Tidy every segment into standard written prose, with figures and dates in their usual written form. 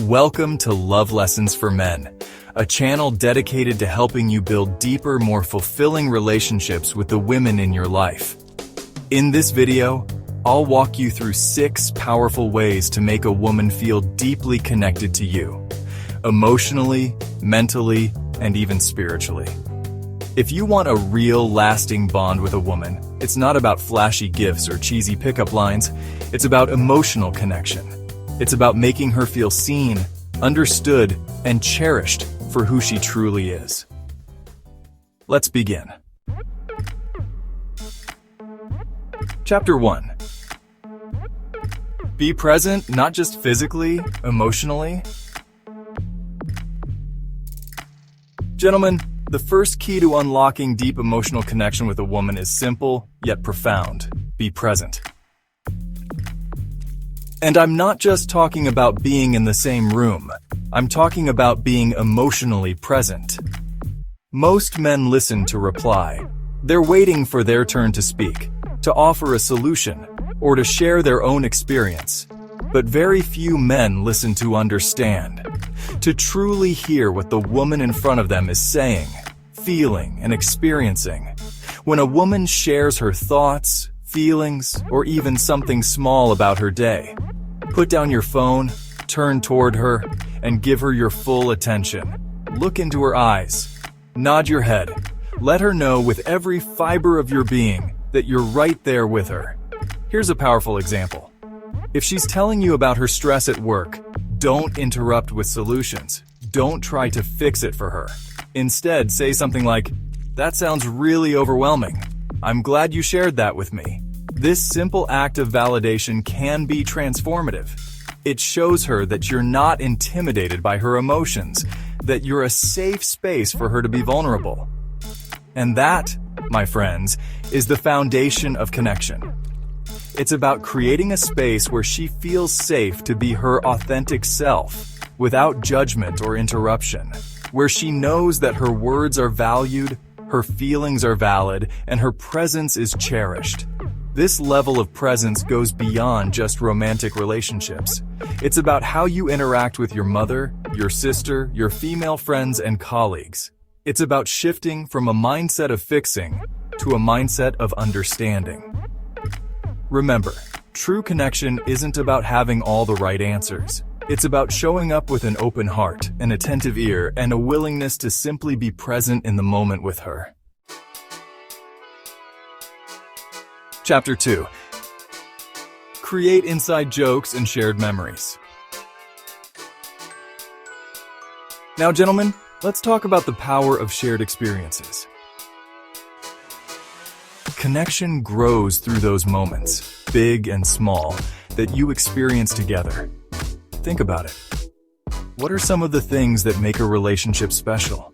Welcome to Love Lessons for Men, a channel dedicated to helping you build deeper, more fulfilling relationships with the women in your life. In this video, I'll walk you through 6 powerful ways to make a woman feel deeply connected to you, emotionally, mentally, and even spiritually. If you want a real, lasting bond with a woman, it's not about flashy gifts or cheesy pickup lines. It's about emotional connection. It's about making her feel seen, understood, and cherished for who she truly is. Let's begin. Chapter 1. Be present, not just physically, emotionally. Gentlemen, the first key to unlocking deep emotional connection with a woman is simple, yet profound. Be present. And I'm not just talking about being in the same room. I'm talking about being emotionally present. Most men listen to reply. They're waiting for their turn to speak, to offer a solution, or to share their own experience. But very few men listen to understand, to truly hear what the woman in front of them is saying, feeling, and experiencing. When a woman shares her thoughts, feelings, or even something small about her day, put down your phone, turn toward her, and give her your full attention. Look into her eyes. Nod your head. Let her know with every fiber of your being that you're right there with her. Here's a powerful example. If she's telling you about her stress at work, don't interrupt with solutions. Don't try to fix it for her. Instead, say something like, "That sounds really overwhelming. I'm glad you shared that with me." This simple act of validation can be transformative. It shows her that you're not intimidated by her emotions, that you're a safe space for her to be vulnerable. And that, my friends, is the foundation of connection. It's about creating a space where she feels safe to be her authentic self, without judgment or interruption, where she knows that her words are valued, her feelings are valid, and her presence is cherished. This level of presence goes beyond just romantic relationships. It's about how you interact with your mother, your sister, your female friends, and colleagues. It's about shifting from a mindset of fixing to a mindset of understanding. Remember, true connection isn't about having all the right answers. It's about showing up with an open heart, an attentive ear, and a willingness to simply be present in the moment with her. Chapter 2. Create inside jokes and shared memories. Now, gentlemen, let's talk about the power of shared experiences. Connection grows through those moments, big and small, that you experience together. Think about it. What are some of the things that make a relationship special?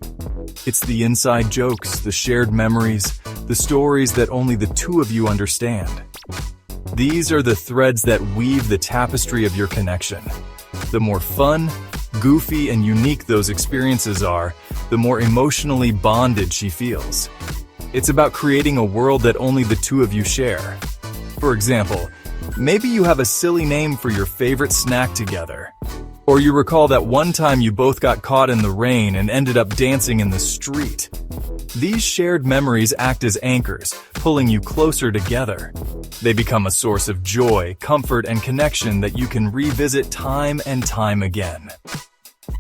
It's the inside jokes, the shared memories, the stories that only the two of you understand. These are the threads that weave the tapestry of your connection. The more fun, goofy, and unique those experiences are, the more emotionally bonded she feels. It's about creating a world that only the two of you share. For example, maybe you have a silly name for your favorite snack together. Or you recall that one time you both got caught in the rain and ended up dancing in the street. These shared memories act as anchors, pulling you closer together. They become a source of joy, comfort, and connection that you can revisit time and time again.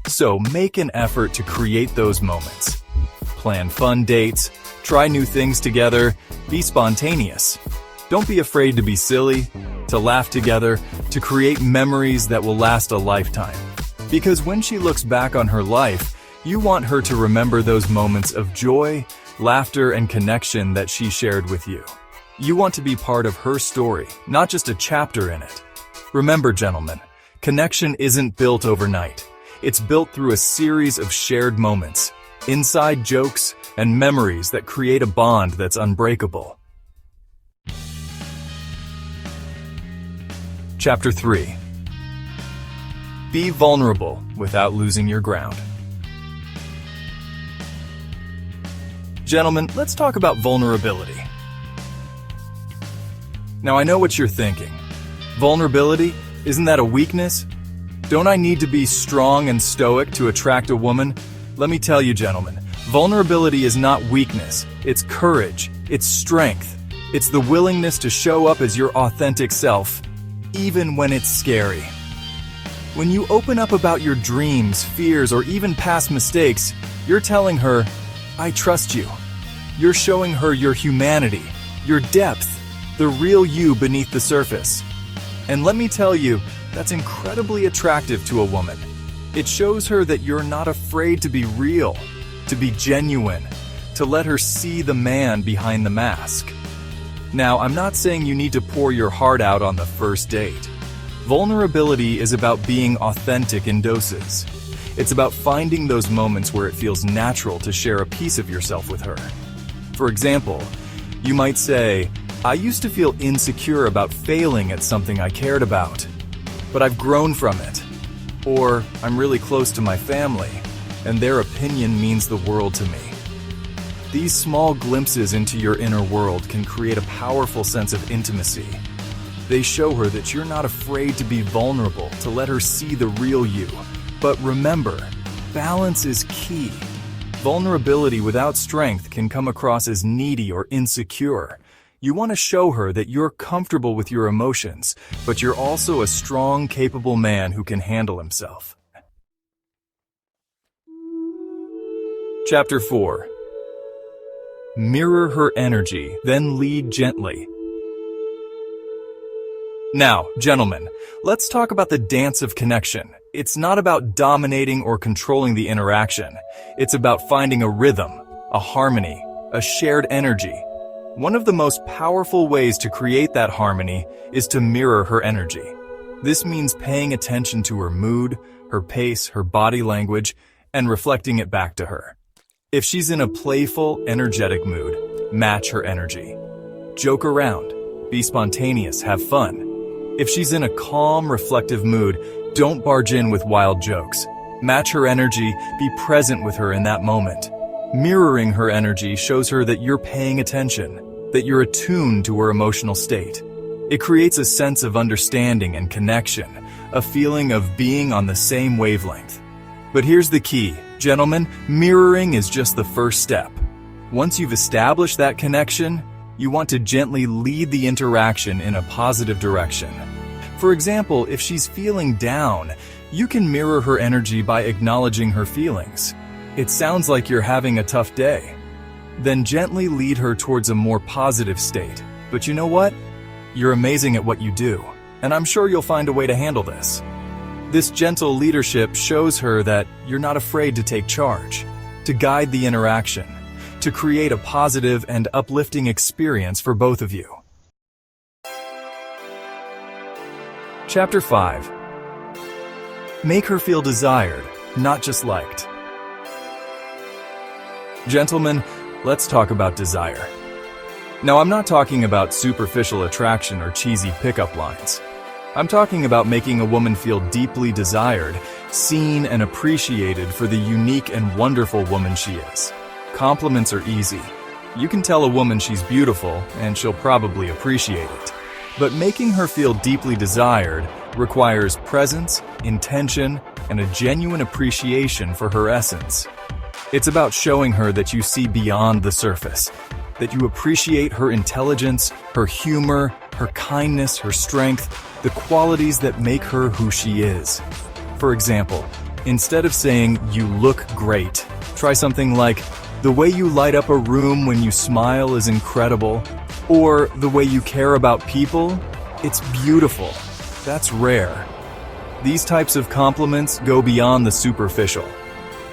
So make an effort to create those moments. Plan fun dates, try new things together, be spontaneous. Don't be afraid to be silly, to laugh together, to create memories that will last a lifetime. Because when she looks back on her life, you want her to remember those moments of joy, laughter, and connection that she shared with you. You want to be part of her story, not just a chapter in it. Remember, gentlemen, connection isn't built overnight. It's built through a series of shared moments, inside jokes, and memories that create a bond that's unbreakable. Chapter 3. Be vulnerable without losing your ground. Gentlemen, let's talk about vulnerability. Now, I know what you're thinking. Vulnerability, isn't that a weakness? Don't I need to be strong and stoic to attract a woman? Let me tell you, gentlemen, vulnerability is not weakness. It's courage. It's strength. It's the willingness to show up as your authentic self, even when it's scary. When you open up about your dreams, fears, or even past mistakes, you're telling her, I trust you. You're showing her your humanity, your depth, the real you beneath the surface. And let me tell you, that's incredibly attractive to a woman. It shows her that you're not afraid to be real, to be genuine, to let her see the man behind the mask. Now, I'm not saying you need to pour your heart out on the first date. Vulnerability is about being authentic in doses. It's about finding those moments where it feels natural to share a piece of yourself with her. For example, you might say, I used to feel insecure about failing at something I cared about, but I've grown from it. Or, I'm really close to my family, and their opinion means the world to me. These small glimpses into your inner world can create a powerful sense of intimacy. They show her that you're not afraid to be vulnerable, to let her see the real you. But remember, balance is key. Vulnerability without strength can come across as needy or insecure. You want to show her that you're comfortable with your emotions, but you're also a strong, capable man who can handle himself. Chapter 4. Mirror her energy, then lead gently. Now, gentlemen, let's talk about the dance of connection. It's not about dominating or controlling the interaction. It's about finding a rhythm, a harmony, a shared energy. One of the most powerful ways to create that harmony is to mirror her energy. This means paying attention to her mood, her pace, her body language, and reflecting it back to her. If she's in a playful, energetic mood, match her energy. Joke around, be spontaneous, have fun. If she's in a calm, reflective mood, don't barge in with wild jokes. Match her energy, be present with her in that moment. Mirroring her energy shows her that you're paying attention, that you're attuned to her emotional state. It creates a sense of understanding and connection, a feeling of being on the same wavelength. But here's the key, gentlemen, mirroring is just the first step. Once you've established that connection, you want to gently lead the interaction in a positive direction. For example, if she's feeling down, you can mirror her energy by acknowledging her feelings. It sounds like you're having a tough day. Then gently lead her towards a more positive state. But you know what? You're amazing at what you do, and I'm sure you'll find a way to handle this. This gentle leadership shows her that you're not afraid to take charge, to guide the interaction, to create a positive and uplifting experience for both of you. Chapter 5. Make her feel desired, not just liked. Gentlemen, let's talk about desire. Now, I'm not talking about superficial attraction or cheesy pickup lines. I'm talking about making a woman feel deeply desired, seen and appreciated for the unique and wonderful woman she is. Compliments are easy. You can tell a woman she's beautiful, and she'll probably appreciate it. But making her feel deeply desired requires presence, intention, and a genuine appreciation for her essence. It's about showing her that you see beyond the surface, that you appreciate her intelligence, her humor, her kindness, her strength, the qualities that make her who she is. For example, instead of saying, "You look great," try something like, "The way you light up a room when you smile is incredible," or "The way you care about people, it's beautiful." That's rare. These types of compliments go beyond the superficial.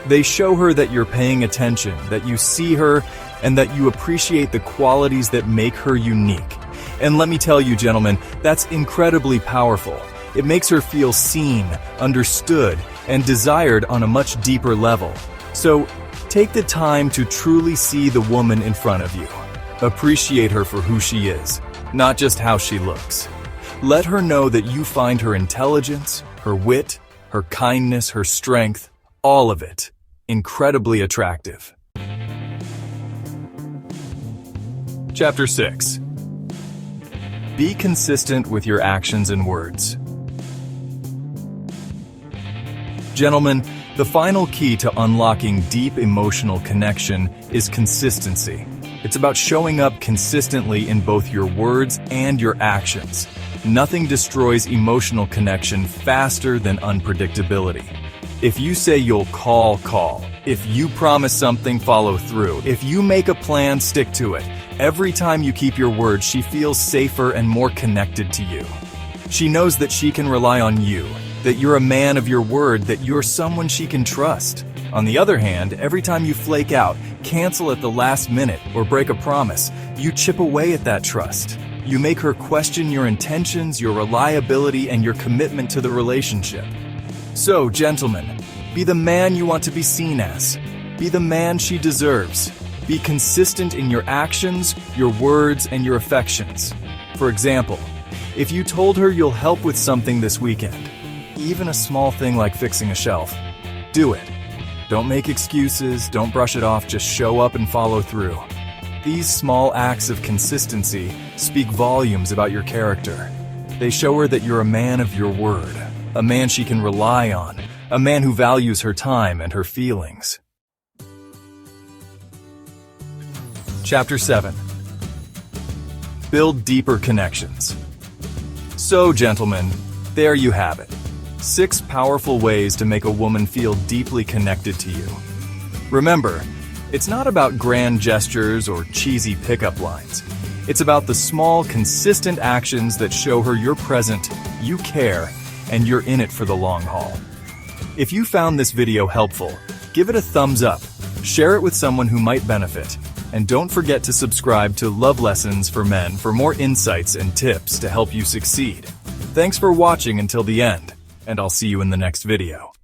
They show her that you're paying attention, that you see her, and that you appreciate the qualities that make her unique. And let me tell you, gentlemen, that's incredibly powerful. It makes her feel seen, understood, and desired on a much deeper level. So, take the time to truly see the woman in front of you. Appreciate her for who she is, not just how she looks. Let her know that you find her intelligence, her wit, her kindness, her strength, all of it, incredibly attractive. Chapter 6. Be consistent with your actions and words. Gentlemen, the final key to unlocking deep emotional connection is consistency. It's about showing up consistently in both your words and your actions. Nothing destroys emotional connection faster than unpredictability. If you say you'll call. If you promise something, follow through. If you make a plan, stick to it. Every time you keep your word, she feels safer and more connected to you. She knows that she can rely on you, that you're a man of your word, that you're someone she can trust. On the other hand, every time you flake out, cancel at the last minute, or break a promise, you chip away at that trust. You make her question your intentions, your reliability, and your commitment to the relationship. So, gentlemen, be the man you want to be seen as. Be the man she deserves. Be consistent in your actions, your words, and your affections. For example, if you told her you'll help with something this weekend, even a small thing like fixing a shelf, do it. Don't make excuses, don't brush it off, just show up and follow through. These small acts of consistency speak volumes about your character. They show her that you're a man of your word, a man she can rely on, a man who values her time and her feelings. Chapter 7. Build deeper connections. So, gentlemen, there you have it. 6 powerful ways to make a woman feel deeply connected to you. Remember, it's not about grand gestures or cheesy pickup lines. It's about the small, consistent actions that show her you're present, you care, and you're in it for the long haul. If you found this video helpful, give it a thumbs up, share it with someone who might benefit, and don't forget to subscribe to Love Lessons for Men for more insights and tips to help you succeed. Thanks for watching until the end, and I'll see you in the next video.